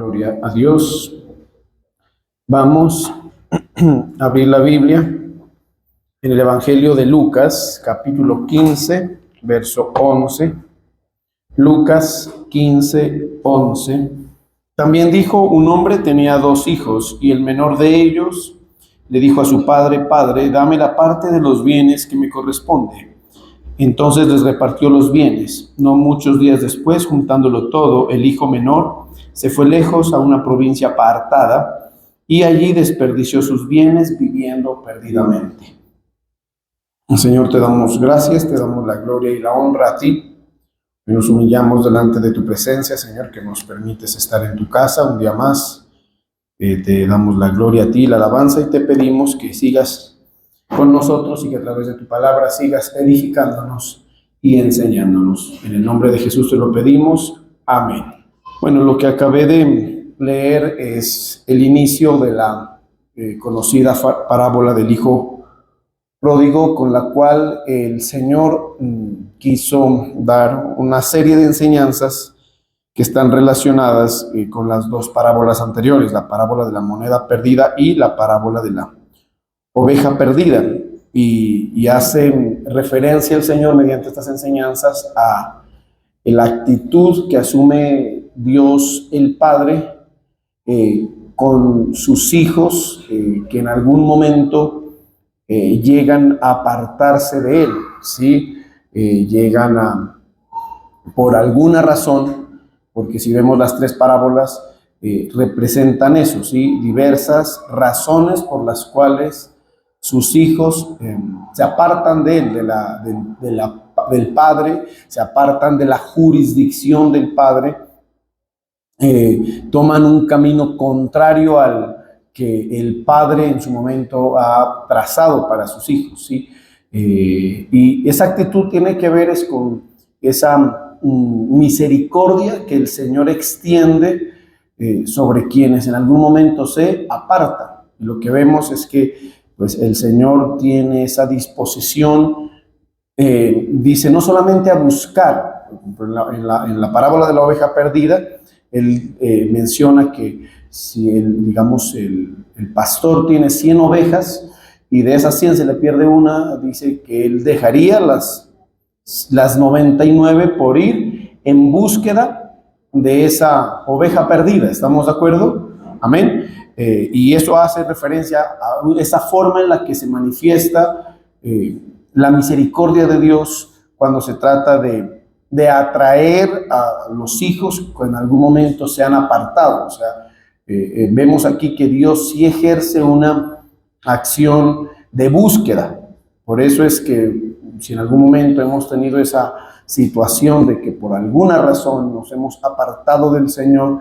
Gloria a Dios. Vamos a abrir la Biblia en el Evangelio de Lucas, capítulo 15, verso 11. Lucas 15, 11. También dijo: un hombre tenía 2 hijos, y el menor de ellos le dijo a su padre: Padre, dame la parte de los bienes que me corresponde. Entonces les repartió los bienes. No muchos días después, juntándolo todo, el hijo menor se fue lejos a una provincia apartada y allí desperdició sus bienes viviendo perdidamente. Señor, te damos gracias, te damos la gloria y la honra a ti. Nos humillamos delante de tu presencia, Señor, que nos permites estar en tu casa un día más. Te damos la gloria a ti, la alabanza, y te pedimos que sigas con nosotros y que a través de tu palabra sigas edificándonos y enseñándonos. En el nombre de Jesús te lo pedimos. Amén. Bueno, lo que acabé de leer es el inicio de la conocida parábola del hijo pródigo, con la cual el Señor quiso dar una serie de enseñanzas que están relacionadas con las 2 parábolas anteriores, la parábola de la moneda perdida y la parábola de la oveja perdida, y hace referencia el Señor mediante estas enseñanzas a la actitud que asume Dios el Padre con sus hijos que en algún momento llegan a apartarse de Él, ¿sí? Llegan a, por alguna razón, porque si vemos las 3 parábolas, representan eso, ¿sí? Diversas razones por las cuales sus hijos se apartan de él, del Padre, se apartan de la jurisdicción del Padre, toman un camino contrario al que el Padre en su momento ha trazado para sus hijos, ¿sí? Y esa actitud tiene que ver con esa misericordia que el Señor extiende sobre quienes en algún momento se apartan. Lo que vemos es que pues el Señor tiene esa disposición, dice, no solamente a buscar. En la parábola de la oveja perdida, Él menciona que si el pastor tiene 100 ovejas y de esas 100 se le pierde una, dice que Él dejaría las 99 por ir en búsqueda de esa oveja perdida. ¿Estamos de acuerdo? Amén. Y eso hace referencia a esa forma en la que se manifiesta la misericordia de Dios cuando se trata de atraer a los hijos que en algún momento se han apartado. O sea, vemos aquí que Dios sí ejerce una acción de búsqueda. Por eso es que si en algún momento hemos tenido esa situación de que por alguna razón nos hemos apartado del Señor,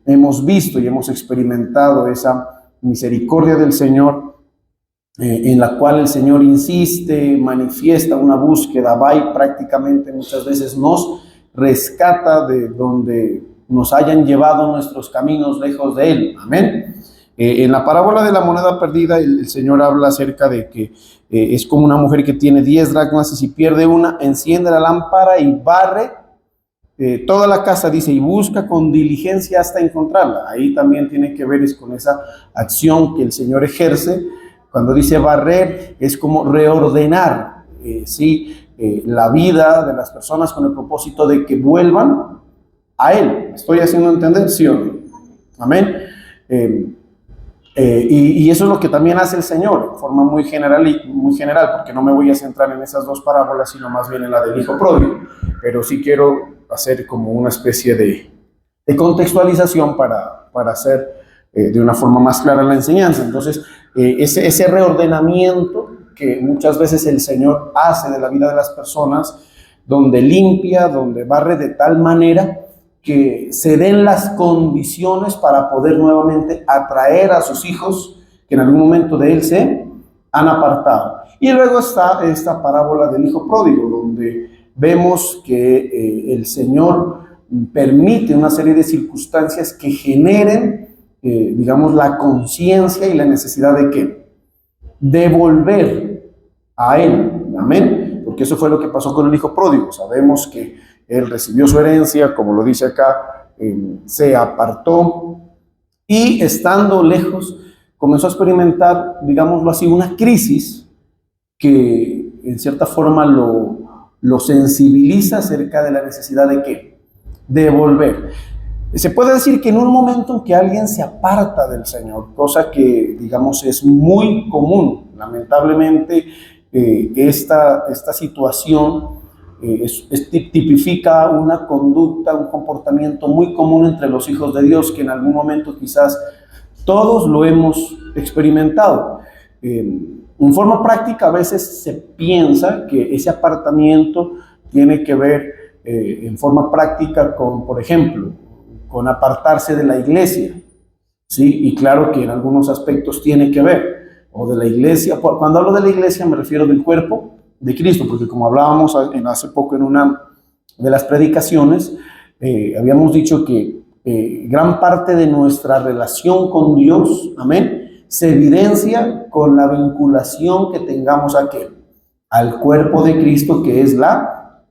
hemos visto y hemos experimentado esa misericordia del Señor, en la cual el Señor insiste, manifiesta una búsqueda, va y prácticamente muchas veces nos rescata de donde nos hayan llevado nuestros caminos lejos de Él. Amén. En la parábola de la moneda perdida, el Señor habla acerca de que es como una mujer que tiene 10 dracmas y si pierde una, enciende la lámpara y barre toda la casa, dice, y busca con diligencia hasta encontrarla. Ahí también tiene que ver con esa acción que el Señor ejerce. Cuando dice barrer, es como reordenar la vida de las personas con el propósito de que vuelvan a Él. ¿Estoy haciendo entender? ¿Sí o no? Amén. Y eso es lo que también hace el Señor, de forma muy general, porque no me voy a centrar en esas 2 parábolas, sino más bien en la del hijo pródigo. Pero sí quiero hacer como una especie de contextualización para hacer de una forma más clara la enseñanza. Entonces, ese reordenamiento que muchas veces el Señor hace de la vida de las personas, donde limpia, donde barre de tal manera que se den las condiciones para poder nuevamente atraer a sus hijos que en algún momento de Él se han apartado. Y luego está esta parábola del hijo pródigo, donde vemos que el Señor permite una serie de circunstancias que generen, la conciencia y la necesidad de ¿qué? De volver a Él. Amén. Porque eso fue lo que pasó con el hijo pródigo. Sabemos que él recibió su herencia, como lo dice acá, se apartó y estando lejos comenzó a experimentar, digámoslo así, una crisis que en cierta forma lo sensibiliza acerca de la necesidad de ¿qué? De volver. Se puede decir que en un momento en que alguien se aparta del Señor, cosa que digamos es muy común, lamentablemente esta situación tipifica una conducta, un comportamiento muy común entre los hijos de Dios, que en algún momento quizás todos lo hemos experimentado. En forma práctica a veces se piensa que ese apartamiento tiene que ver en forma práctica con, por ejemplo, con apartarse de la iglesia, ¿sí? Y claro que en algunos aspectos tiene que ver, o de la iglesia. Cuando hablo de la iglesia me refiero del cuerpo de Cristo, porque como hablábamos hace poco en una de las predicaciones, habíamos dicho que gran parte de nuestra relación con Dios, amén, se evidencia con la vinculación que tengamos a ¿qué? Al cuerpo de Cristo, que es la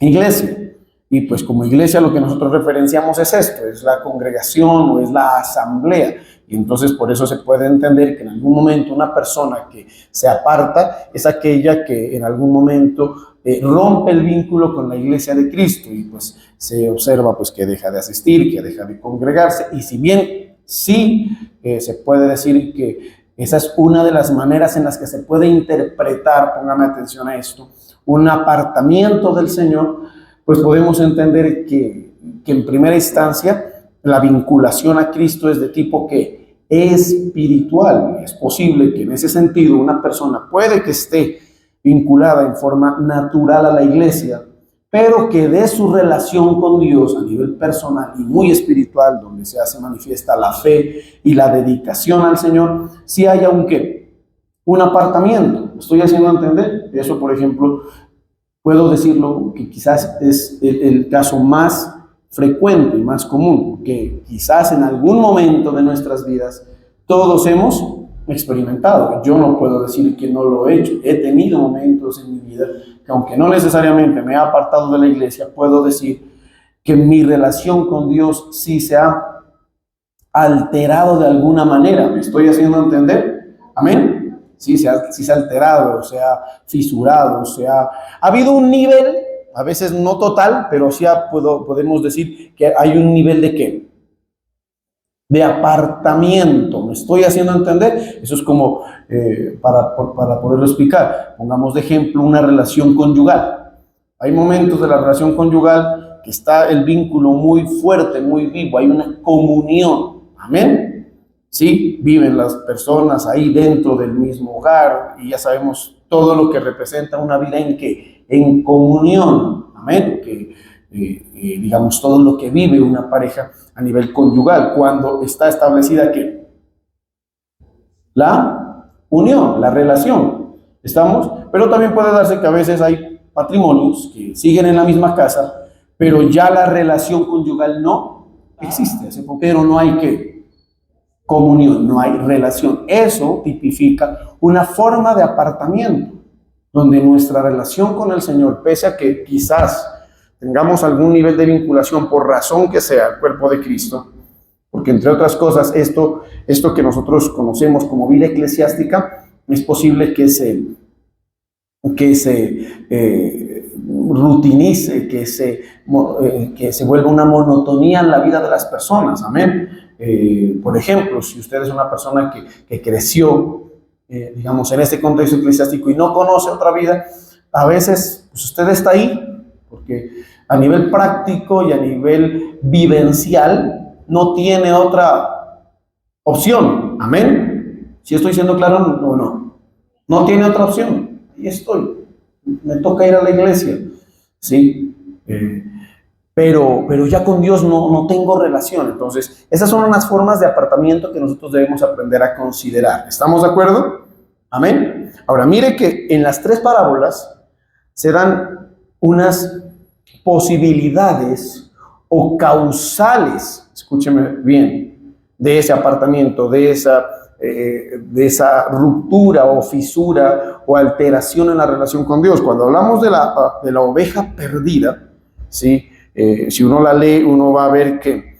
iglesia. Y pues como iglesia lo que nosotros referenciamos es esto, es la congregación o es la asamblea. Y entonces por eso se puede entender que en algún momento una persona que se aparta es aquella que en algún momento rompe el vínculo con la iglesia de Cristo y pues se observa pues que deja de asistir, que deja de congregarse. Y si bien sí se puede decir que esa es una de las maneras en las que se puede interpretar, póngame atención a esto, un apartamiento del Señor, pues podemos entender que en primera instancia la vinculación a Cristo es de tipo que espiritual. Es posible que en ese sentido una persona puede que esté vinculada en forma natural a la iglesia, pero que de su relación con Dios a nivel personal y muy espiritual, donde se hace manifiesta la fe y la dedicación al Señor, si haya un ¿qué? Un apartamiento. ¿Me estoy haciendo entender? Eso, por ejemplo, puedo decirlo que quizás es el caso más frecuente y más común, que quizás en algún momento de nuestras vidas todos hemos experimentado. Yo no puedo decir que no lo he hecho. He tenido momentos en mi vida que aunque no necesariamente me he apartado de la iglesia, puedo decir que mi relación con Dios sí se ha alterado de alguna manera. ¿Me estoy haciendo entender? Amén. Sí se ha alterado, se ha fisurado, ha habido un nivel, a veces no total, pero sí podemos decir que hay un nivel de ¿qué? De apartamiento. ¿Me estoy haciendo entender? Eso es como, para poderlo explicar, pongamos de ejemplo una relación conyugal. Hay momentos de la relación conyugal que está el vínculo muy fuerte, muy vivo, hay una comunión, amén. Sí, viven las personas ahí dentro del mismo hogar y ya sabemos todo lo que representa una vida en que en comunión, amén, que digamos todo lo que vive una pareja a nivel conyugal cuando está establecida que la unión, la relación, ¿estamos? Pero también puede darse que a veces hay matrimonios que siguen en la misma casa, pero ya la relación conyugal no existe, pero no hay que comunión, no hay relación. Eso tipifica una forma de apartamiento, donde nuestra relación con el Señor, pese a que quizás tengamos algún nivel de vinculación por razón que sea el cuerpo de Cristo, porque entre otras cosas esto que nosotros conocemos como vida eclesiástica, es posible que se rutinice, que se vuelva una monotonía en la vida de las personas, amén. Por ejemplo, si usted es una persona que creció, digamos, en este contexto eclesiástico y no conoce otra vida, a veces pues usted está ahí, porque a nivel práctico y a nivel vivencial no tiene otra opción, amén. ¿Sí estoy siendo claro o no? No tiene otra opción, ahí estoy, me toca ir a la iglesia, ¿sí? Pero ya con Dios no tengo relación. Entonces, esas son unas formas de apartamiento que nosotros debemos aprender a considerar. ¿Estamos de acuerdo? Amén. Ahora, mire que en las tres parábolas se dan unas posibilidades o causales, escúcheme bien, de ese apartamiento, de esa ruptura o fisura o alteración en la relación con Dios. Cuando hablamos de la oveja perdida, ¿sí? Si uno la lee, uno va a ver que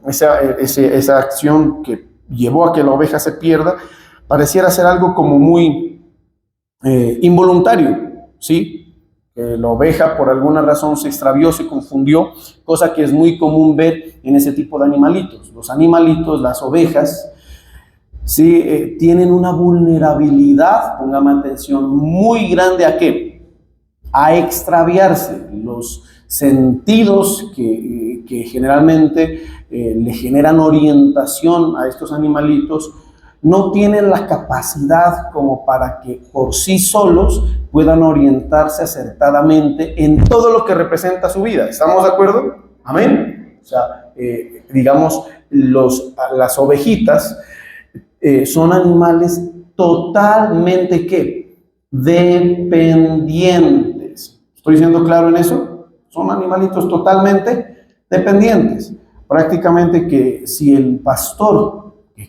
esa acción que llevó a que la oveja se pierda pareciera ser algo como muy involuntario, ¿sí? La oveja por alguna razón se extravió, se confundió, cosa que es muy común ver en ese tipo de animalitos. Los animalitos, las ovejas, sí, tienen una vulnerabilidad, póngame atención, muy grande ¿a qué? A extraviarse. Los sentidos que generalmente le generan orientación a estos animalitos no tienen la capacidad como para que por sí solos puedan orientarse acertadamente en todo lo que representa su vida. ¿Estamos de acuerdo? Amén. O sea, digamos, las ovejitas son animales totalmente ¿qué? Dependientes. ¿Estoy siendo claro en eso? Son animalitos totalmente dependientes. Prácticamente que si el pastor, de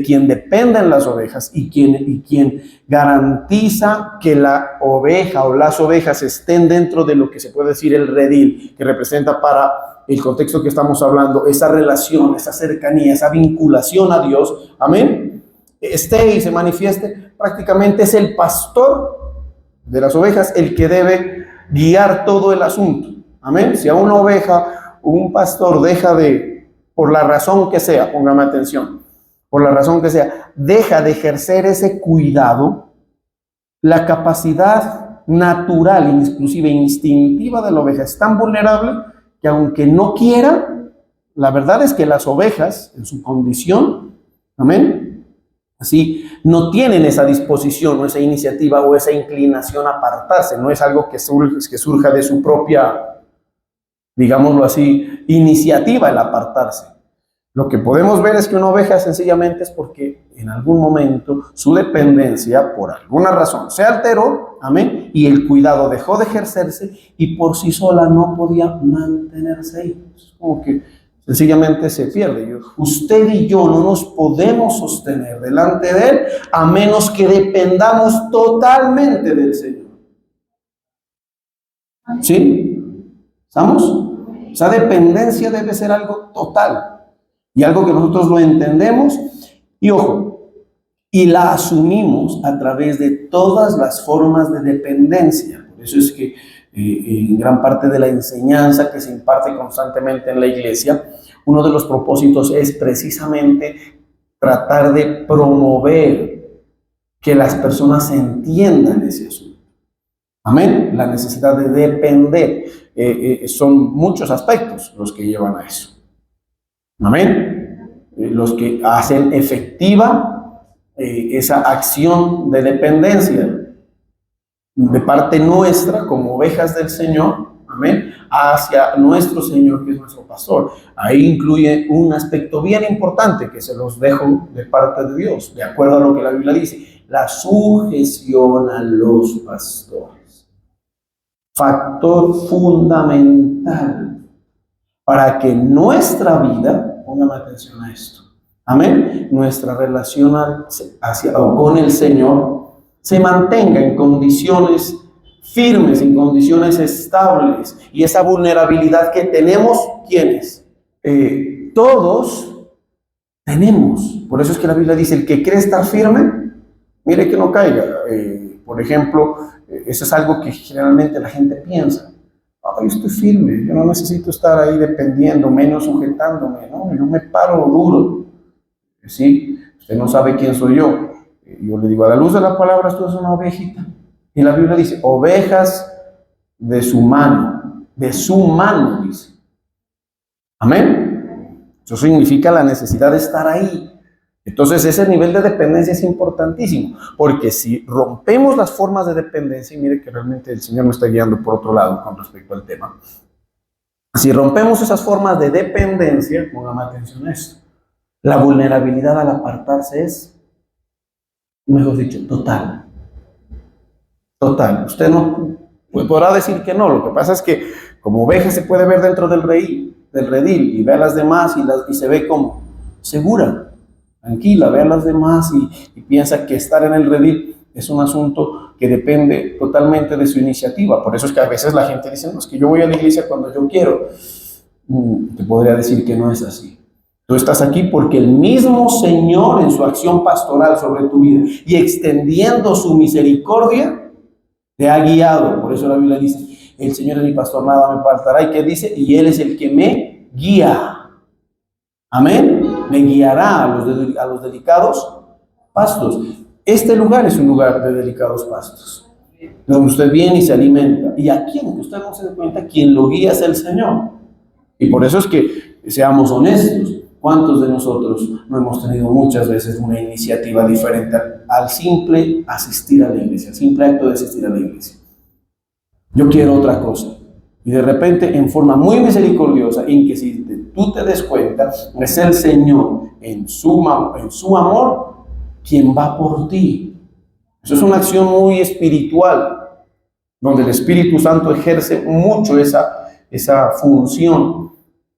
quien dependen las ovejas y quien garantiza que la oveja o las ovejas estén dentro de lo que se puede decir el redil, que representa para el contexto que estamos hablando, esa relación, esa cercanía, esa vinculación a Dios, amén, esté y se manifieste, prácticamente es el pastor de las ovejas el que debe guiar todo el asunto, amén. Si a una oveja un pastor por la razón que sea, póngame atención, por la razón que sea, deja de ejercer ese cuidado, la capacidad natural, inclusive instintiva de la oveja es tan vulnerable que aunque no quiera, la verdad es que las ovejas en su condición, amén, así, no tienen esa disposición o esa iniciativa o esa inclinación a apartarse, no es algo que surja de su propia, digámoslo así, iniciativa el apartarse. Lo que podemos ver es que una oveja sencillamente es porque en algún momento su dependencia, por alguna razón, se alteró, amén, y el cuidado dejó de ejercerse y por sí sola no podía mantenerse ahí. Es como que sencillamente se pierde. Usted y yo no nos podemos sostener delante de Él a menos que dependamos totalmente del Señor. ¿Sí? ¿Estamos? Esa dependencia debe ser algo total. Y algo que nosotros lo entendemos y ojo, y la asumimos a través de todas las formas de dependencia. Por eso es que en gran parte de la enseñanza que se imparte constantemente en la iglesia, uno de los propósitos es precisamente tratar de promover que las personas entiendan ese asunto. Amén. La necesidad de depender. Son muchos aspectos los que llevan a eso. Amén. Los que hacen efectiva esa acción de dependencia de parte nuestra como ovejas del Señor, amén, hacia nuestro Señor que es nuestro pastor. Ahí incluye un aspecto bien importante que se los dejo de parte de Dios, de acuerdo a lo que la Biblia dice, la sujeción a los pastores. Factor fundamental para que nuestra vida, pongan atención a esto, amén, nuestra relación con el Señor se mantenga en condiciones firmes, en condiciones estables, y esa vulnerabilidad que tenemos, ¿quiénes? Todos tenemos. Por eso es que la Biblia dice, el que cree estar firme, mire que no caiga. Por ejemplo, eso es algo que generalmente la gente piensa. Yo estoy firme, yo no necesito estar ahí dependiendo, menos sujetándome, ¿no? Yo me paro duro, ¿sí? Usted no sabe quién soy yo. Yo le digo, a la luz de la palabra, esto es una ovejita. Y la Biblia dice, ovejas de su mano, dice. Amén. Eso significa la necesidad de estar ahí. Entonces ese nivel de dependencia es importantísimo, porque si rompemos las formas de dependencia, y mire que realmente el Señor me está guiando por otro lado con respecto al tema, si rompemos esas formas de dependencia, póngame atención a esto, la vulnerabilidad al apartarse es, mejor dicho, total. Total. Usted no podrá decir que no, lo que pasa es que como oveja se puede ver dentro del redil y ve a las demás y se ve como segura, tranquila, ve a las demás y piensa que estar en el redil Es un asunto que depende totalmente de su iniciativa. Por eso es que a veces la gente dice, no, es que yo voy a la iglesia cuando yo quiero. Te podría decir que no es así. Tú estás aquí porque el mismo Señor en su acción pastoral sobre tu vida y extendiendo su misericordia te ha guiado. Por eso la Biblia dice, el Señor es mi pastor, nada me faltará. ¿Y qué dice? Y Él es el que me guía. Amén. Me guiará a los delicados pastos. Este lugar es un lugar de delicados pastos, donde usted viene y se alimenta. Y aquí, aunque usted no se dé cuenta, quien lo guía es el Señor. Y por eso es que seamos honestos. ¿Cuántos de nosotros no hemos tenido muchas veces una iniciativa diferente al simple asistir a la iglesia, al simple acto de asistir a la iglesia? Yo quiero otra cosa. Y de repente, en forma muy misericordiosa, en que si tú te des cuenta, es el Señor en su amor quien va por ti. Eso es una acción muy espiritual, donde el Espíritu Santo ejerce mucho esa función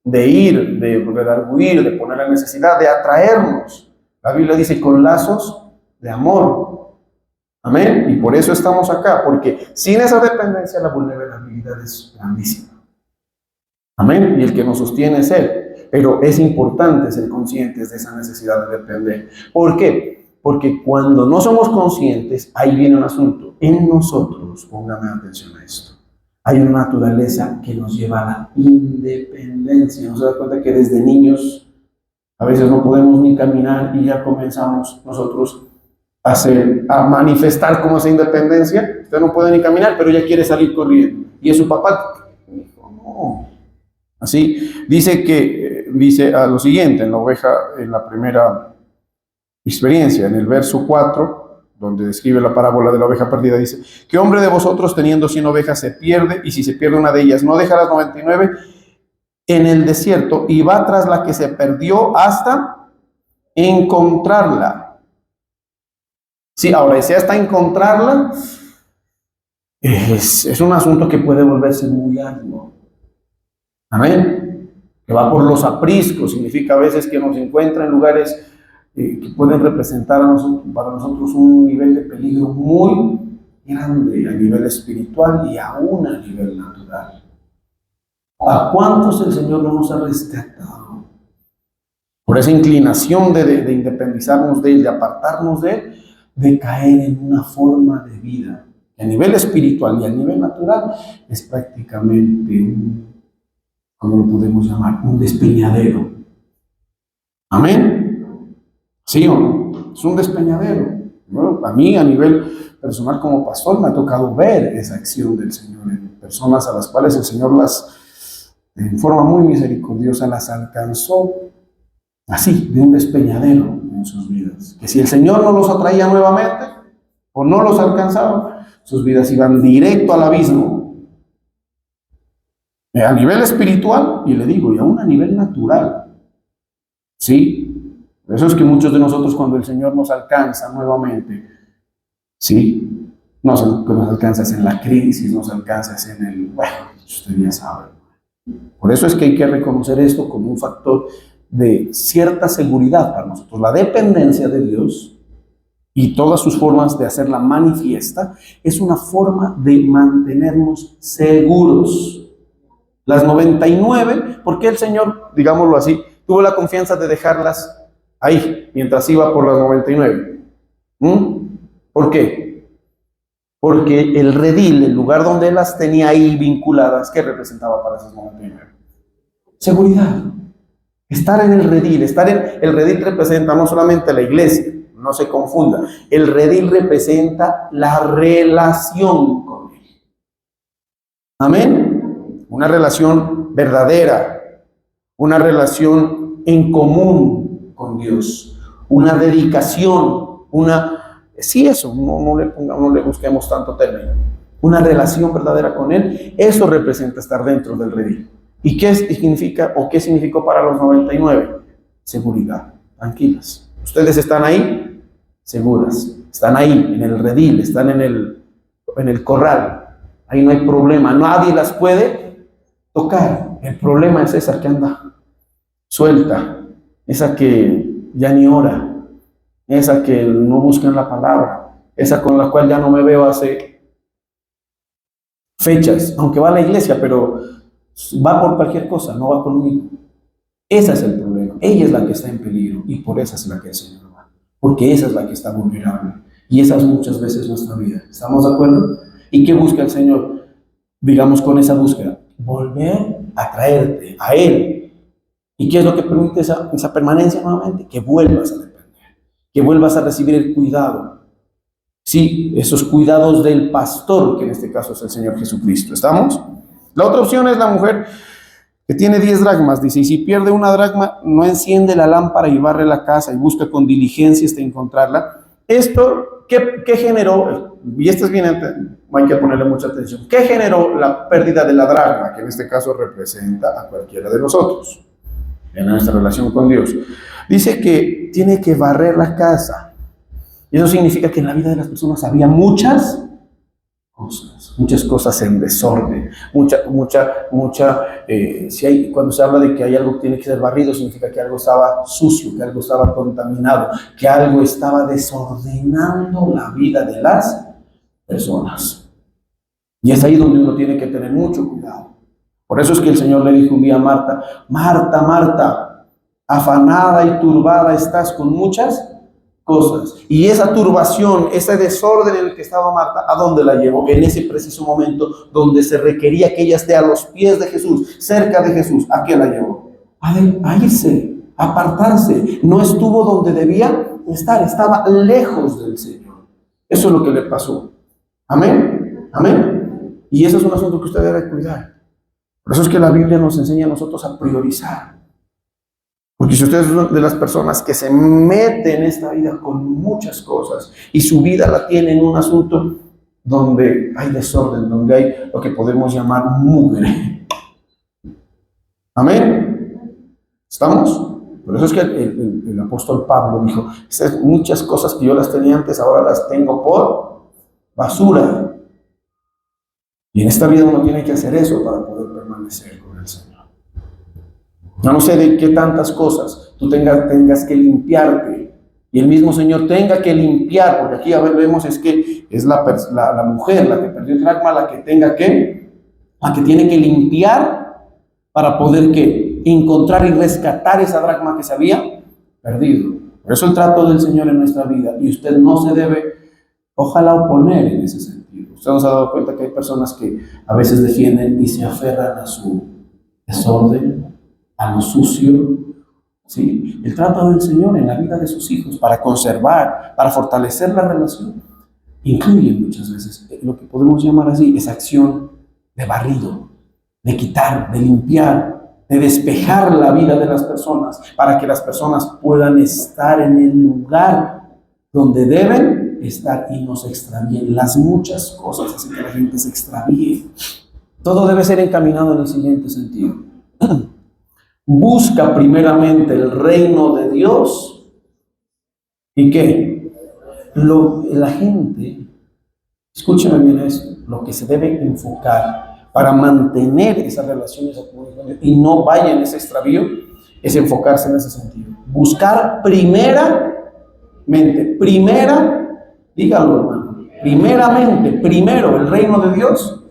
de ir, de redarguir, de poner la necesidad, de atraernos. La Biblia dice, con lazos de amor. Amén. Y por eso estamos acá, porque sin esa dependencia la vulnerabilidad es grandísima. Amén. Y el que nos sostiene es Él. Pero es importante ser conscientes de esa necesidad de depender. ¿Por qué? Porque cuando no somos conscientes, ahí viene un asunto. En nosotros, póngame atención a esto, hay una naturaleza que nos lleva a la independencia. ¿No se da cuenta que desde niños a veces no podemos ni caminar y ya comenzamos nosotros a manifestar como esa independencia? Usted no puede ni caminar, pero ya quiere salir corriendo. Y es su papá. No. Así dice a lo siguiente en la primera experiencia, en el verso 4, donde describe la parábola de la oveja perdida, dice, ¿qué hombre de vosotros teniendo 100 ovejas se pierde? Y si se pierde una de ellas, ¿no deja las 99 en el desierto y va tras la que se perdió hasta encontrarla? Sí, ahora, si hasta encontrarla, es un asunto que puede volverse muy arduo. Amén. Que va por los apriscos, significa a veces que nos encuentra en lugares que pueden representar para nosotros un nivel de peligro muy grande a nivel espiritual y aún a nivel natural. ¿A cuántos el Señor no nos ha rescatado? Por esa inclinación de independizarnos de Él, de apartarnos de Él, de caer en una forma de vida que a nivel espiritual y a nivel natural es prácticamente ¿cómo lo podemos llamar? Un despeñadero. Amén. ¿Sí o no? Es un despeñadero. Bueno, a mí, a nivel personal como pastor, me ha tocado ver esa acción del Señor en personas a las cuales el Señor en forma muy misericordiosa, las alcanzó así, de un despeñadero en sus vidas. Que si el Señor no los atraía nuevamente o no los alcanzaba, sus vidas iban directo al abismo. A nivel espiritual, y le digo, y aún a nivel natural. ¿Sí? Por eso es que muchos de nosotros, cuando el Señor nos alcanza nuevamente, ¿sí? Nos alcanza en la crisis, nos alcanza en bueno, usted ya sabe. Por eso es que hay que reconocer esto como un factor de cierta seguridad para nosotros. La dependencia de Dios y todas sus formas de hacerla manifiesta es una forma de mantenernos seguros. Las 99, ¿por qué el Señor, digámoslo así, tuvo la confianza de dejarlas ahí mientras iba por las 99? ¿Por qué? Porque el redil, el lugar donde las tenía ahí vinculadas, ¿qué representaba para esas 99? Seguridad. Estar en el redil. El redil representa no solamente la iglesia, no se confunda. El redil representa la relación con Él. Amén. Una relación verdadera, una relación en común con Dios, una dedicación, no le busquemos tanto término, una relación verdadera con Él. Eso representa estar dentro del redil. ¿Y qué significa o qué significó para los 99? Seguridad, tranquilas. Ustedes están ahí, seguras, están ahí en el redil, están en el corral. Ahí no hay problema, nadie las puede tocar. El problema es esa que anda suelta, esa que ya ni ora, esa que no busca en la palabra, esa con la cual ya no me veo hace fechas, aunque va a la iglesia, pero va por cualquier cosa, no va conmigo. Ese es el problema. Ella es la que está en peligro y por esa es la que el Señor va. Porque esa es la que está vulnerable. Y esa es muchas veces nuestra vida. ¿Estamos de acuerdo? ¿Y qué busca el Señor? Digamos con esa búsqueda. Volver a traerte a Él. ¿Y qué es lo que permite esa permanencia nuevamente? Que vuelvas a depender. Que vuelvas a recibir el cuidado. Sí, esos cuidados del pastor, que en este caso es el Señor Jesucristo. ¿Estamos? La otra opción es la mujer que tiene 10 dracmas, dice, y si pierde una dracma, no enciende la lámpara y barre la casa y busca con diligencia hasta encontrarla. Esto, ¿qué generó? Y esto es bien, hay que ponerle mucha atención. ¿Qué generó la pérdida de la dracma? Que en este caso representa a cualquiera de nosotros, en nuestra relación con Dios. Dice que tiene que barrer la casa. Y eso significa que en la vida de las personas había muchas cosas en desorden, cuando se habla de que hay algo que tiene que ser barrido, significa que algo estaba sucio, que algo estaba contaminado, que algo estaba desordenando la vida de las personas. Y es ahí donde uno tiene que tener mucho cuidado. Por eso es que el Señor le dijo un día a Marta, Marta, Marta, afanada y turbada estás con muchas cosas. Y esa turbación, ese desorden en el que estaba Marta, ¿a dónde la llevó? En ese preciso momento donde se requería que ella esté a los pies de Jesús, cerca de Jesús. ¿A qué la llevó? A irse, a apartarse. No estuvo donde debía estar, estaba lejos del Señor. Eso es lo que le pasó. Amén, amén. Y eso es un asunto que usted debe cuidar. Por eso es que la Biblia nos enseña a nosotros a priorizar. Porque si usted es de las personas que se mete en esta vida con muchas cosas y su vida la tiene en un asunto donde hay desorden, donde hay lo que podemos llamar mugre. Amén. ¿Estamos? Por eso es que el apóstol Pablo dijo, muchas cosas que yo las tenía antes, ahora las tengo por basura. Y en esta vida uno tiene que hacer eso para poder permanecer con el Señor. Yo no sé de qué tantas cosas tú tengas que limpiarte y el mismo Señor tenga que limpiar, porque aquí vemos es que es la mujer la que perdió el dracma, la que tiene que limpiar para poder encontrar y rescatar esa dracma que se había perdido. Por eso el trato del Señor en nuestra vida, y usted no se debe, ojalá, oponer en ese sentido. Usted nos ha dado cuenta que hay personas que a veces defienden y se aferran a su desorden, a lo sucio, ¿sí? El trato del Señor en la vida de sus hijos para conservar, para fortalecer la relación, incluye muchas veces lo que podemos llamar así, esa acción de barrido, de quitar, de limpiar, de despejar la vida de las personas para que las personas puedan estar en el lugar donde deben estar y no se extravíen. Las muchas cosas hacen que la gente se extravíe. Todo debe ser encaminado en el siguiente sentido. Busca primeramente el reino de Dios. ¿Y qué? La gente, escúcheme bien esto, lo que se debe enfocar para mantener esas relaciones y no vaya en ese extravío, es enfocarse en ese sentido. Buscar dígalo hermano, primero el reino de Dios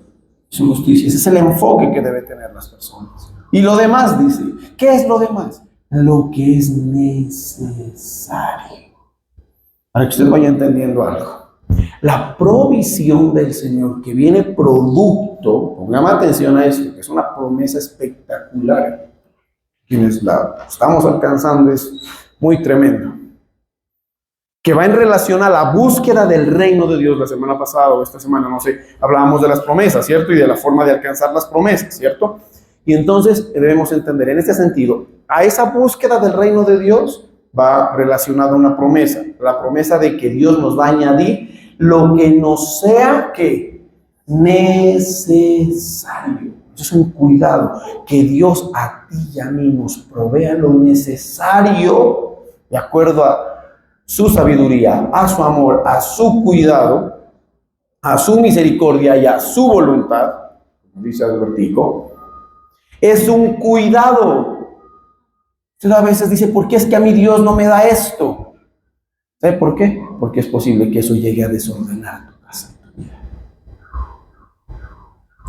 y su justicia. Ese es el enfoque que deben tener las personas. Y lo demás, dice, ¿qué es lo demás? Lo que es necesario. Para que usted vaya entendiendo algo. La provisión del Señor que viene producto, pongamos atención a esto, que es una promesa espectacular. Quienes la estamos alcanzando es muy tremendo. Que va en relación a la búsqueda del reino de Dios. La semana pasada o esta semana, no sé, hablábamos de las promesas, ¿cierto? Y de la forma de alcanzar las promesas, ¿cierto? Y entonces debemos entender en este sentido, a esa búsqueda del reino de Dios va relacionada una promesa, la promesa de que Dios nos va a añadir lo que nos sea que necesario. Eso es un cuidado, que Dios a ti y a mí nos provea lo necesario de acuerdo a su sabiduría, a su amor, a su cuidado, a su misericordia y a su voluntad, como dice Albertico. Es un cuidado. Usted a veces dice, ¿por qué es que a mí Dios no me da esto? ¿Sabe por qué? porque es posible que eso llegue a desordenar tu casa.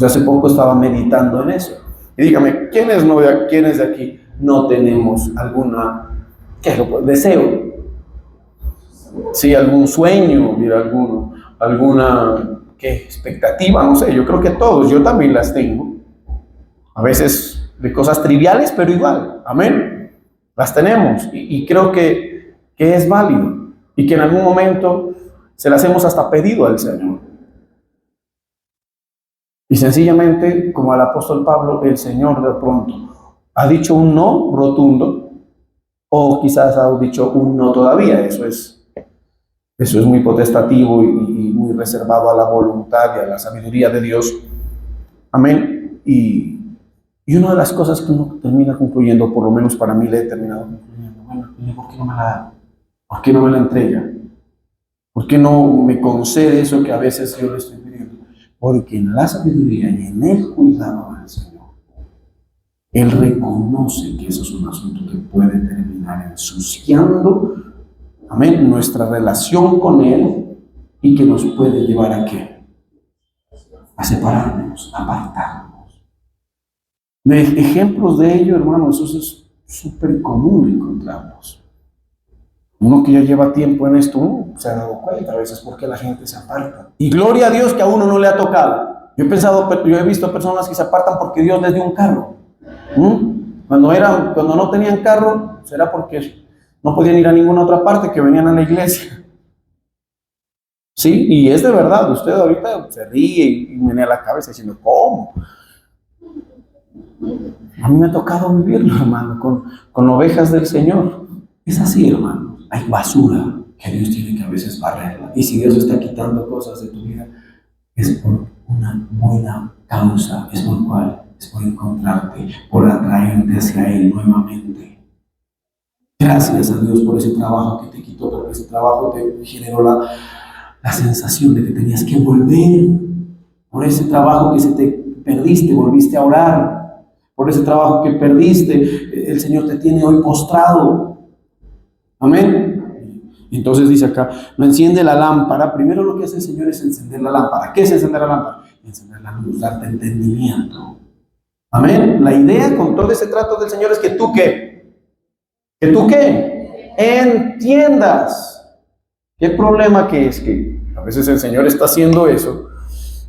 Yo hace poco estaba meditando en eso. Y dígame, ¿quiénes de aquí no tenemos alguna, deseo? Sí, algún sueño, mira, alguna expectativa, no sé, yo creo que todos, yo también las tengo. A veces de cosas triviales, pero igual, amén. Las tenemos y creo que es válido y que en algún momento se las hemos hasta pedido al Señor. Y sencillamente, como al apóstol Pablo, el Señor de pronto ha dicho un no rotundo, o quizás ha dicho un no todavía. Eso es muy potestativo y muy reservado a la voluntad y a la sabiduría de Dios. Amén. Y una de las cosas que uno termina concluyendo, por lo menos para mí le he terminado concluyendo, bueno, ¿por qué no me la da? ¿Por qué no me la entrega? ¿Por qué no me concede eso que a veces yo le estoy pidiendo? Porque en la sabiduría y en el cuidado del Señor, Él reconoce que eso es un asunto que puede terminar ensuciando, amén, nuestra relación con Él y que nos puede llevar a ¿qué? A separarnos, a apartarnos. De ejemplos de ello, hermanos, eso es súper común encontrarlos. Uno que ya lleva tiempo en esto, se ha dado cuenta a veces por qué la gente se aparta. Y gloria a Dios que a uno no le ha tocado. Yo he visto personas que se apartan porque Dios les dio un carro. Cuando no tenían carro, será porque no podían ir a ninguna otra parte, que venían a la iglesia. Sí, y es de verdad, usted ahorita se ríe y menea la cabeza diciendo, ¿cómo? A mí me ha tocado vivirlo, hermano, con ovejas del Señor. Es así, hermano. Hay basura que Dios tiene que a veces barrerla. Y si Dios está quitando cosas de tu vida, es por una buena causa. ¿Es por cuál? Es por encontrarte, por atraerte hacia Él nuevamente. Gracias a Dios por ese trabajo que te quitó, porque ese trabajo te generó la sensación de que tenías que volver. Por ese trabajo que se te perdiste, volviste a orar. Por ese trabajo que perdiste, el Señor te tiene hoy postrado. Amén. Entonces dice acá, no enciende la lámpara. Primero lo que hace el Señor es encender la lámpara. ¿Qué es encender la lámpara? Encender la luz, darte entendimiento. Amén. La idea con todo ese trato del Señor es que tú ¿qué? ¿Que tú qué? Entiendas. ¿Qué problema que es? Que a veces el Señor está haciendo eso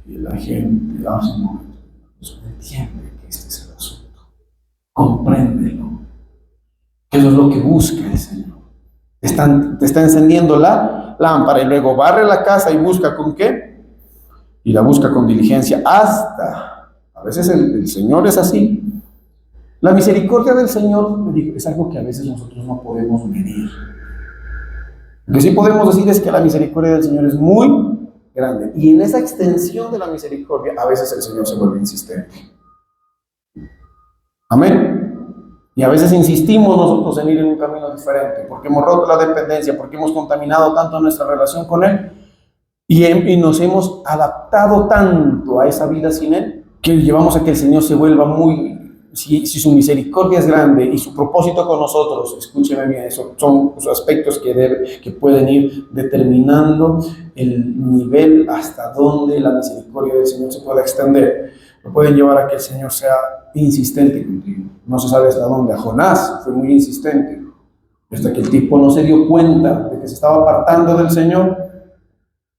y la gente hace un momento. No entiende que este es el asunto. Compréndelo. Que eso es lo que busca el Señor. Te está encendiendo la lámpara y luego barre la casa y busca ¿con qué? Y la busca con diligencia hasta, a veces el Señor es así. La misericordia del Señor es algo que a veces nosotros no podemos medir. Lo que sí podemos decir es que la misericordia del Señor es muy grande. Y en esa extensión de la misericordia, a veces el Señor se vuelve insistente. Amén. Y a veces insistimos nosotros en ir en un camino diferente, porque hemos roto la dependencia, porque hemos contaminado tanto nuestra relación con Él y nos hemos adaptado tanto a esa vida sin Él, que llevamos a que el Señor se vuelva muy... Si su misericordia es grande y su propósito con nosotros, escúcheme bien, eso son los aspectos que pueden ir determinando el nivel hasta donde la misericordia del Señor se pueda extender. Lo pueden llevar a que el Señor sea insistente contigo. No se sabe hasta dónde. A Jonás fue muy insistente. Hasta que el tipo no se dio cuenta de que se estaba apartando del Señor,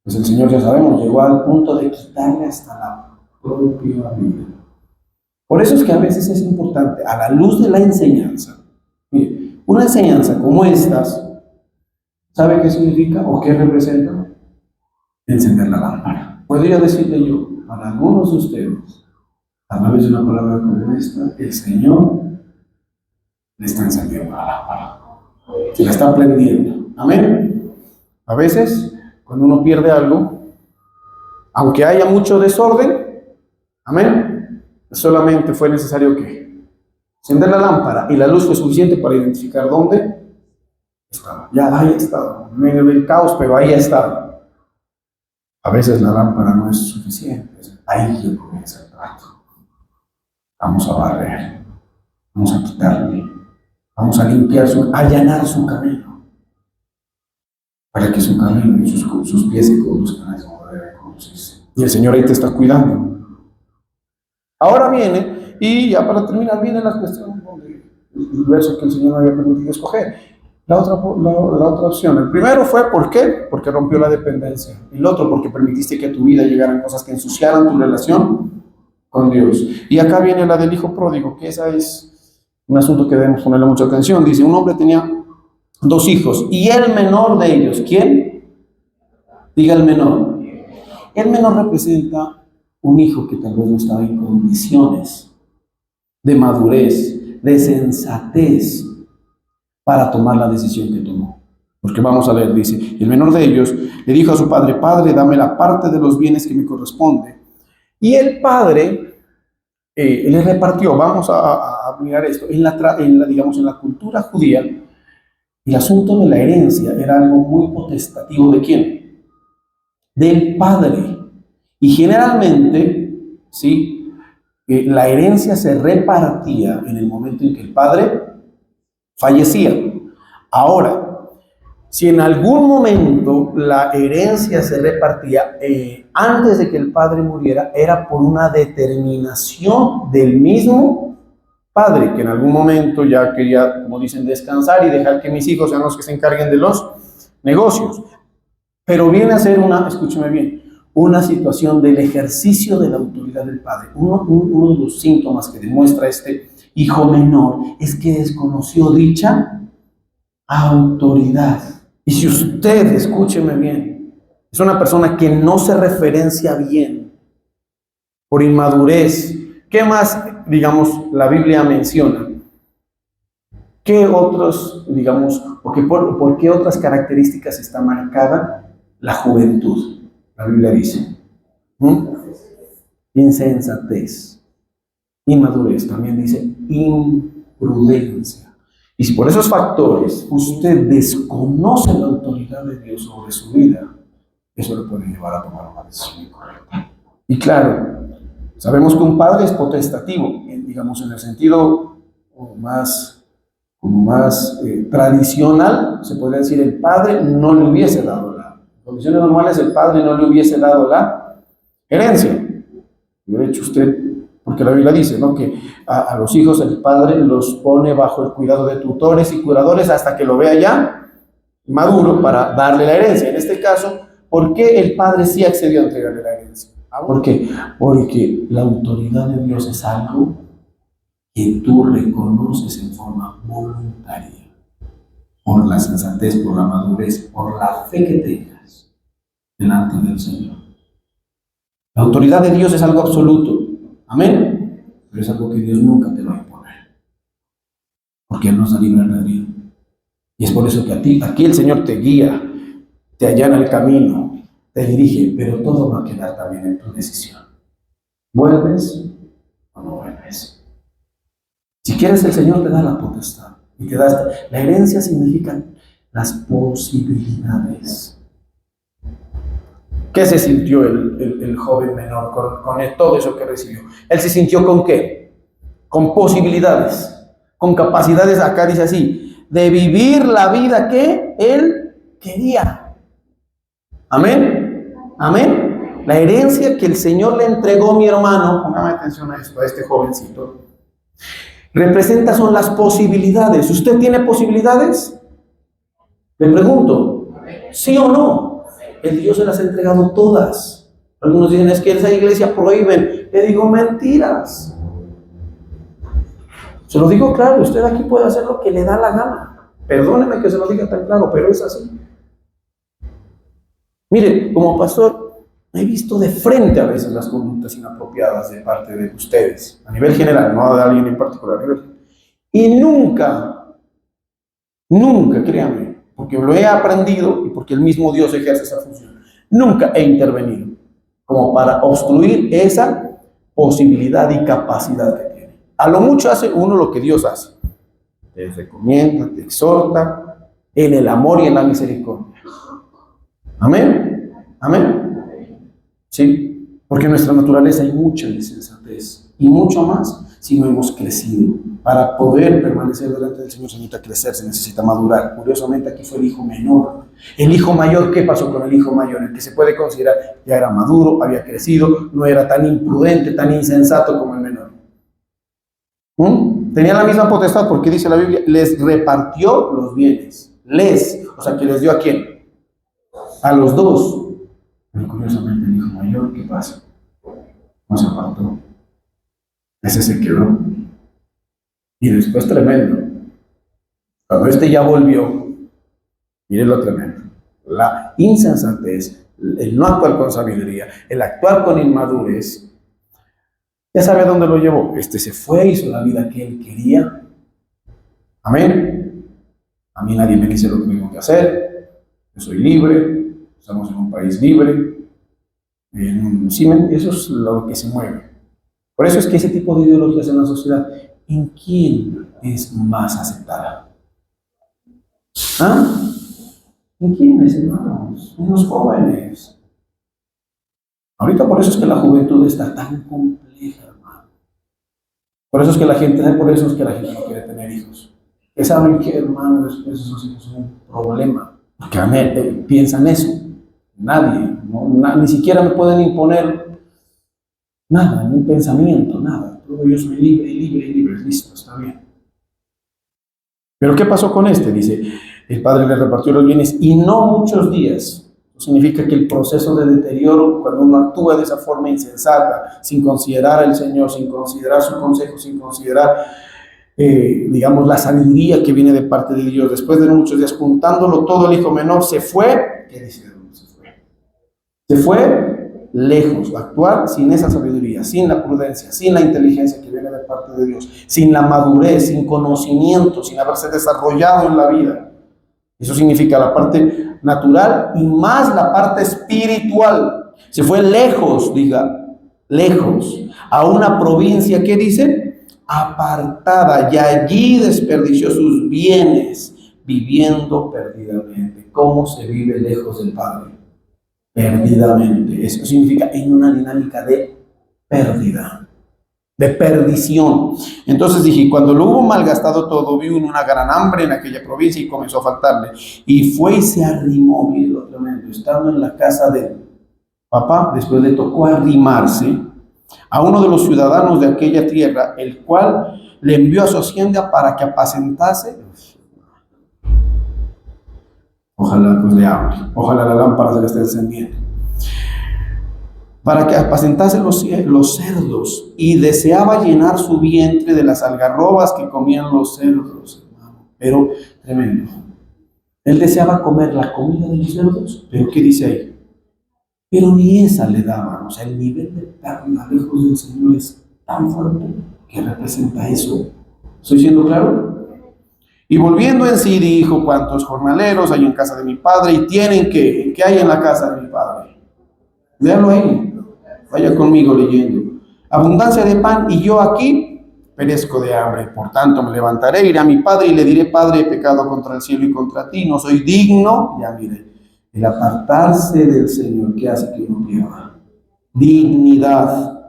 pues el Señor, ya sabemos, llegó al punto de quitarle hasta la propia vida. Por eso es que a veces es importante, a la luz de la enseñanza, mire, una enseñanza como estas, ¿sabe qué significa o qué representa? Encender la lámpara. Podría decirle yo, para algunos de ustedes, a través de una palabra como esta, el Señor le está encendiendo la lámpara. Se la está prendiendo. Amén. A veces, cuando uno pierde algo, aunque haya mucho desorden, amén, solamente fue necesario que encender la lámpara y la luz fue suficiente para identificar dónde estaba. Ya ahí estaba, en medio del caos, pero ahí estaba. A veces la lámpara no es suficiente. Ahí que comienza el trato. Vamos a barrer, vamos a quitarle, vamos a limpiar allanar su camino. para que su camino y sus pies se conduzcan a ese poder de conocerse. Y el Señor ahí te está cuidando. Ahora viene, y ya para terminar, viene la cuestión el verso que el Señor me había permitido escoger. La otra opción. El primero fue, ¿por qué? Porque rompió la dependencia. El otro, porque permitiste que a tu vida llegaran cosas que ensuciaran tu relación con Dios. Y acá viene la del hijo pródigo, que esa es un asunto que debemos ponerle mucha atención. Dice, un hombre tenía 2 hijos, y el menor de ellos, ¿quién? Diga el menor. El menor representa un hijo que tal vez no estaba en condiciones de madurez, de sensatez para tomar la decisión que tomó. Porque vamos a leer, dice, el menor de ellos le dijo a su padre, padre, dame la parte de los bienes que me corresponde. Y el padre le repartió, vamos a mirar esto, digamos, en la cultura judía, el asunto de la herencia era algo muy potestativo. ¿De quién? Del padre. Y generalmente, ¿sí? La herencia se repartía en el momento en que el padre fallecía. Ahora, si en algún momento la herencia se repartía antes de que el padre muriera, era por una determinación del mismo padre, que en algún momento ya quería, como dicen, descansar y dejar que mis hijos sean los que se encarguen de los negocios. Pero viene a ser escúcheme bien, una situación del ejercicio de la autoridad del padre. Uno de los síntomas que demuestra este hijo menor es que desconoció dicha autoridad. Y si usted, escúcheme bien, es una persona que no se referencia bien por inmadurez, ¿qué más, digamos, la Biblia menciona? ¿Qué otros, digamos, por qué otras características está marcada la juventud? La Biblia dice, insensatez, inmadurez, también dice imprudencia. Y si por esos factores usted desconoce la autoridad de Dios sobre su vida, eso le puede llevar a tomar una decisión incorrecta. Y claro, sabemos que un padre es potestativo, digamos, en el sentido más tradicional, se podría decir, el padre no le hubiese dado en condiciones normales, el padre no le hubiese dado la herencia. De hecho, usted, porque la Biblia dice, ¿no?, que a los hijos el padre los pone bajo el cuidado de tutores y curadores hasta que lo vea ya maduro para darle la herencia. En este caso, ¿por qué el padre sí accedió a entregarle la herencia? ¿Por qué? Porque la autoridad de Dios es algo que tú reconoces en forma voluntaria, por la sensatez, por la madurez, por la fe que tengas delante del Señor. La autoridad de Dios es algo absoluto, amén, pero es algo que Dios nunca te va a imponer, porque Él nos da libre albedrío. Y es por eso que aquí el Señor te guía, te allana el camino, te dirige, pero todo va a quedar también en tu decisión. ¿Vuelves o no vuelves? Si quieres, el Señor te da la potestad y te da la herencia. Significa las posibilidades. ¿Qué se sintió el joven menor con todo eso que recibió? Él se sintió ¿con qué? Con posibilidades, con capacidades, acá dice así, de vivir la vida que él quería. Amén, amén. La herencia que el Señor le entregó, mi hermano, póngame atención a esto, a este jovencito, representa son las posibilidades. ¿Usted tiene posibilidades? Le pregunto, ¿sí o no? El Dios se las ha entregado todas. Algunos dicen, es que esa iglesia prohíben. Le digo, mentiras. Se lo digo claro, usted aquí puede hacer lo que le da la gana. Perdóneme que se lo diga tan claro, pero es así. Mire, como pastor, he visto de frente a veces las conductas inapropiadas de parte de ustedes, a nivel general, no de alguien en particular, a nivel. Y nunca, créanme, porque lo he aprendido y porque el mismo Dios ejerce esa función, nunca he intervenido como para obstruir esa posibilidad y capacidad que tiene. A lo mucho hace uno lo que Dios hace. Te recomienda, te exhorta en el amor y en la misericordia. Amén, amén. Sí, porque en nuestra naturaleza hay mucha insensatez y mucho más si no hemos crecido. Para poder permanecer delante del Señor se necesita crecer, se necesita madurar. Curiosamente aquí fue el hijo menor El hijo mayor, ¿qué pasó con el hijo mayor? El que se puede considerar ya era maduro, había crecido, no era tan imprudente, tan insensato como el menor. Tenía la misma potestad porque dice la Biblia, les repartió los bienes. O sea, que les dio ¿a quién? A los dos. Pero curiosamente el hijo mayor, ¿qué pasa? No se apartó. Ese se quedó. Y después tremendo. Cuando este ya volvió, mire lo tremendo. La insensatez, el no actuar con sabiduría, el actuar con inmadurez, ya sabe a dónde lo llevó. Este se fue, hizo la vida que él quería. Amén. A mí nadie me dice lo que tengo que hacer. Yo soy libre. Estamos en un país libre. Eso es lo que se mueve. Por eso es que ese tipo de ideologías en la sociedad, ¿en quién es más aceptada? ¿Ah? ¿En quiénes, hermanos? En los jóvenes. Ahorita por eso es que la juventud está tan compleja, hermano. Por eso es que la gente no quiere tener hijos. Que saben que, hermano, después esos hijos son un problema. Porque piensan eso. Nadie, ni siquiera me pueden imponer nada, ni un pensamiento, nada. Todo yo soy libre, listo, está bien. Pero ¿qué pasó con este? Dice, el padre le repartió los bienes y no muchos días. Significa que el proceso de deterioro, cuando uno actúa de esa forma insensata, sin considerar al Señor, sin considerar su consejo, sin considerar, digamos, la sabiduría que viene de parte de Dios, después de muchos días, juntándolo todo, el hijo menor se fue. ¿Qué dice? Se fue lejos, actuar sin esa sabiduría, sin la prudencia, sin la inteligencia que viene de parte de Dios, sin la madurez, sin conocimiento, sin haberse desarrollado en la vida. Eso significa la parte natural y más la parte espiritual. Se fue lejos, lejos, a una provincia, ¿qué dice? Apartada, y allí desperdició sus bienes, viviendo perdidamente. ¿Cómo se vive lejos del Padre? Perdidamente. Eso significa en una dinámica de pérdida, de perdición. Entonces dije, cuando lo hubo malgastado todo, vino una gran hambre en aquella provincia y comenzó a faltarle. Y fue y se arrimó, mire lo tremendo, estando en la casa de papá, después le tocó arrimarse a uno de los ciudadanos de aquella tierra, el cual le envió a su hacienda para que apacentase. Ojalá pues le hable, ojalá la lámpara se le esté encendiendo. Para que apacentase los cerdos, y deseaba llenar su vientre de las algarrobas que comían los cerdos. Pero tremendo. Él deseaba comer la comida de los cerdos, pero ¿qué dice ahí? Pero ni esa le daban. O sea, el nivel de pérdida lejos del Señor es tan fuerte que representa eso. ¿Estoy siendo claro? Y volviendo en sí dijo, ¿cuántos jornaleros hay en casa de mi padre? Y tienen ¿qué hay en la casa de mi padre? Léalo ahí, vaya conmigo leyendo. Abundancia de pan y yo aquí perezco de hambre. Por tanto me levantaré, iré a mi padre y le diré, Padre, he pecado contra el cielo y contra ti, no soy digno. Ya mire, el apartarse del Señor, ¿qué hace que uno pierda? Dignidad.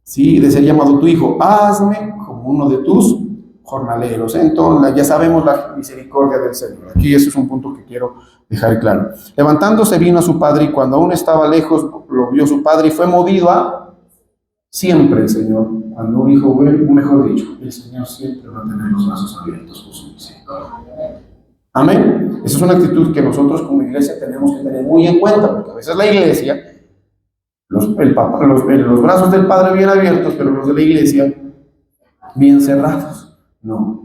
Sí, de ser llamado tu hijo, hazme como uno de tus jornaleros. Entonces ya sabemos la misericordia del Señor. Aquí eso es un punto que quiero dejar claro. Levantándose vino a su padre y cuando aún estaba lejos lo vio su padre y fue movido a siempre el Señor. Cuando un hijo vuelve, mejor dicho, el Señor siempre va a tener los brazos abiertos por su misericordia. Amén. Esa es una actitud que nosotros como iglesia tenemos que tener muy en cuenta, porque a veces la iglesia, los brazos del Padre bien abiertos, pero los de la iglesia bien cerrados. No.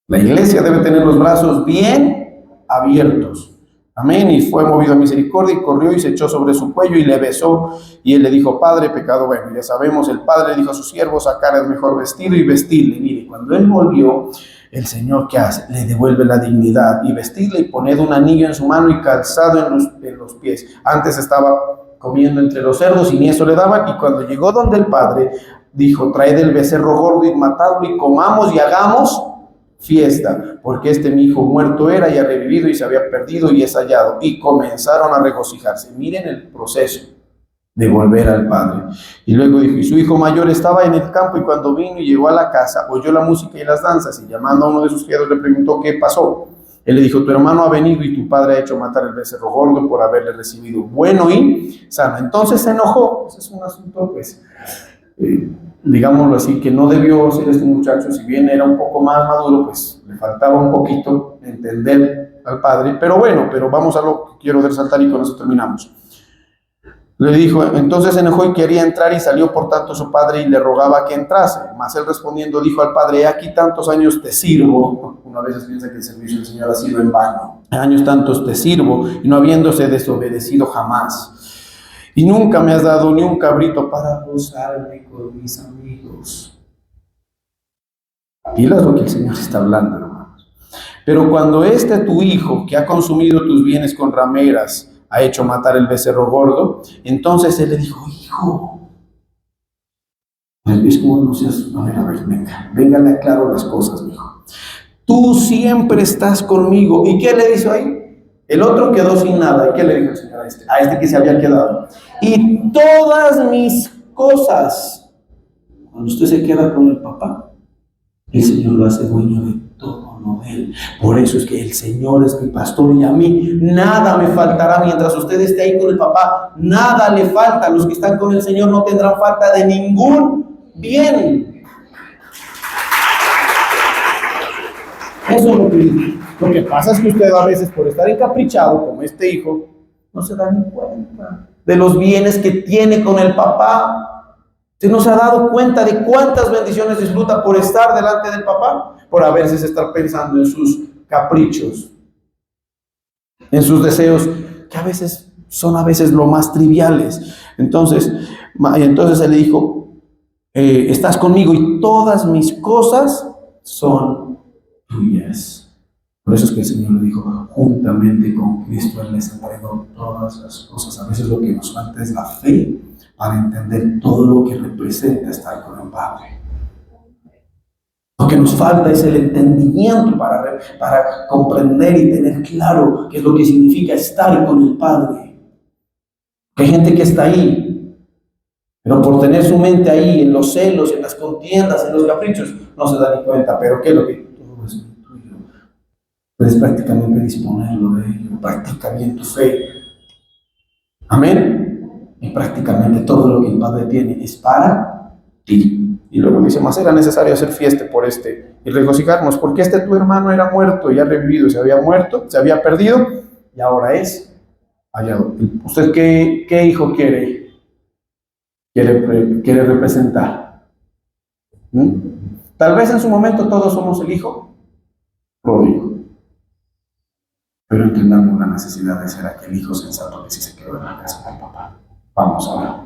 La iglesia debe tener los brazos bien abiertos. Amén. Y fue movido a misericordia y corrió y se echó sobre su cuello y le besó. Y él le dijo, Padre, pecado. Bueno, ya sabemos, el padre le dijo a sus siervos, sacar el mejor vestido y vestirle. Mire, cuando él volvió, el Señor, ¿qué hace? Le devuelve la dignidad y vestirle y poned un anillo en su mano y calzado en los pies. Antes estaba comiendo entre los cerdos y ni eso le daban. Y cuando llegó donde el padre, dijo, traed el becerro gordo y matadlo y comamos y hagamos fiesta, porque mi hijo muerto era y ha revivido y se había perdido y es hallado. Y comenzaron a regocijarse. Miren el proceso de volver al padre. Y luego dijo, y su hijo mayor estaba en el campo y cuando vino y llegó a la casa, oyó la música y las danzas y llamando a uno de sus criados le preguntó qué pasó. Él le dijo, tu hermano ha venido y tu padre ha hecho matar el becerro gordo por haberle recibido bueno y sano. Entonces se enojó. Ese es un asunto, pues, digámoslo así, que no debió ser este muchacho. Si bien era un poco más maduro, pues le faltaba un poquito entender al padre. Pero bueno, pero vamos a lo que quiero resaltar y con eso terminamos. Le dijo, entonces se enojó y quería entrar y salió por tanto su padre y le rogaba que entrase. Mas él respondiendo dijo al padre, aquí tantos años te sirvo. Una vez piensa que el servicio del Señor ha sido en vano. Años tantos te sirvo y no habiéndose desobedecido jamás. Y nunca me has dado ni un cabrito para gozarme con mis amigos. Y es lo que el Señor está hablando, hermanos. Pero cuando tu hijo, que ha consumido tus bienes con rameras, ha hecho matar el becerro gordo, entonces él le dijo, hijo, es como no seas, a ver, venga, le aclaro las cosas, hijo. Tú siempre estás conmigo. ¿Y qué le dijo ahí? El otro quedó sin nada. ¿Y qué le dijo el Señor a este? A este que se había quedado. Y todas mis cosas. Cuando usted se queda con el papá, el Señor lo hace dueño de todo, no de él. Por eso es que el Señor es mi pastor y a mí nada me faltará mientras usted esté ahí con el papá. Nada le falta. Los que están con el Señor no tendrán falta de ningún bien. Eso es lo que dice. Lo que pasa es que usted a veces, por estar encaprichado como este hijo, no se da ni cuenta de los bienes que tiene con el papá. Usted no se ha dado cuenta de cuántas bendiciones disfruta por estar delante del papá, por a veces estar pensando en sus caprichos, en sus deseos, que a veces son lo más triviales. Entonces él le dijo, estás conmigo y todas mis cosas son tuyas. Por eso es que el Señor le dijo, juntamente con Cristo Él les entregó todas las cosas. A veces lo que nos falta es la fe para entender todo lo que representa estar con el Padre. Lo que nos falta es el entendimiento para comprender y tener claro qué es lo que significa estar con el Padre. Hay gente que está ahí, pero por tener su mente ahí, en los celos, en las contiendas, en los caprichos, no se da ni cuenta. Pero ¿qué es lo que todo es tuyo? Puedes prácticamente disponerlo de ello. Practica bien tu fe. Amén. Y prácticamente todo lo que el Padre tiene es para ti. Y luego dice, mas era necesario hacer fiesta por y regocijarnos, porque tu hermano era muerto y ha revivido, se había muerto, se había perdido y ahora es hallado. ¿Usted qué hijo quiere representar? Tal vez en su momento todos somos el hijo pródigo, pero entendamos la necesidad de ser aquel hijo sensato que sí se quedó en la casa del papá. Vamos ahora.